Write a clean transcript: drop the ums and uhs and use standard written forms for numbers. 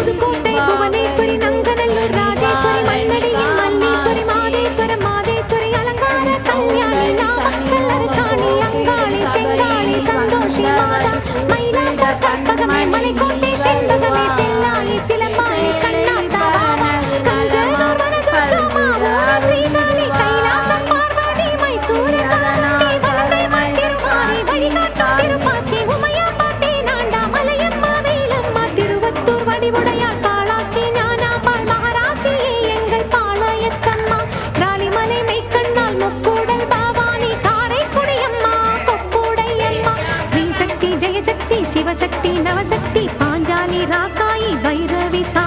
புதுக்கோட்டை புவனேஸ்வரி நங்கநல்லூர் ராஜேஸ்வரி மல்லடியின் மல்லீஸ்வரி மாதேஸ்வரம் மாதேஸ்வரி அலங்கார கல்யாணி நாமக்கல் அருகாணி அங்காளி செங்காளி சந்தோஷி மாதா மயிலாப்பூர் கற்பகமே மலைக்கோட்டை செண்பகமே செல்லாயி சிலம்பாயி கண்ணாத்தா கஞ்சனூர் வனதுர்கா ஸ்ரீகாளி கைலாசம் பார்வதி மைசூர சாந்தி வலங்கை மாட்டிருமாரி வழிகாட்டும் திருப்பாச்சி உமையாம்பாட்டி நாண்டா மலையம்மா வேலம்மா திருவத்தூர் வடிவுடையார் காளாஸ்தி ஞானாம்பாள் மகாராசியே எங்கள் பாளையத்தம்மா ராலிமலை மெய்க்கண்ணால் முக்கூடல் பாவானி காரைக்குடியம்மா கொக்குடையம்மா ஸ்ரீ சக்தி ஜெயசக்தி சிவசக்தி நவசக்தி பாஞ்சாலி ராக்காயி வைரவி சா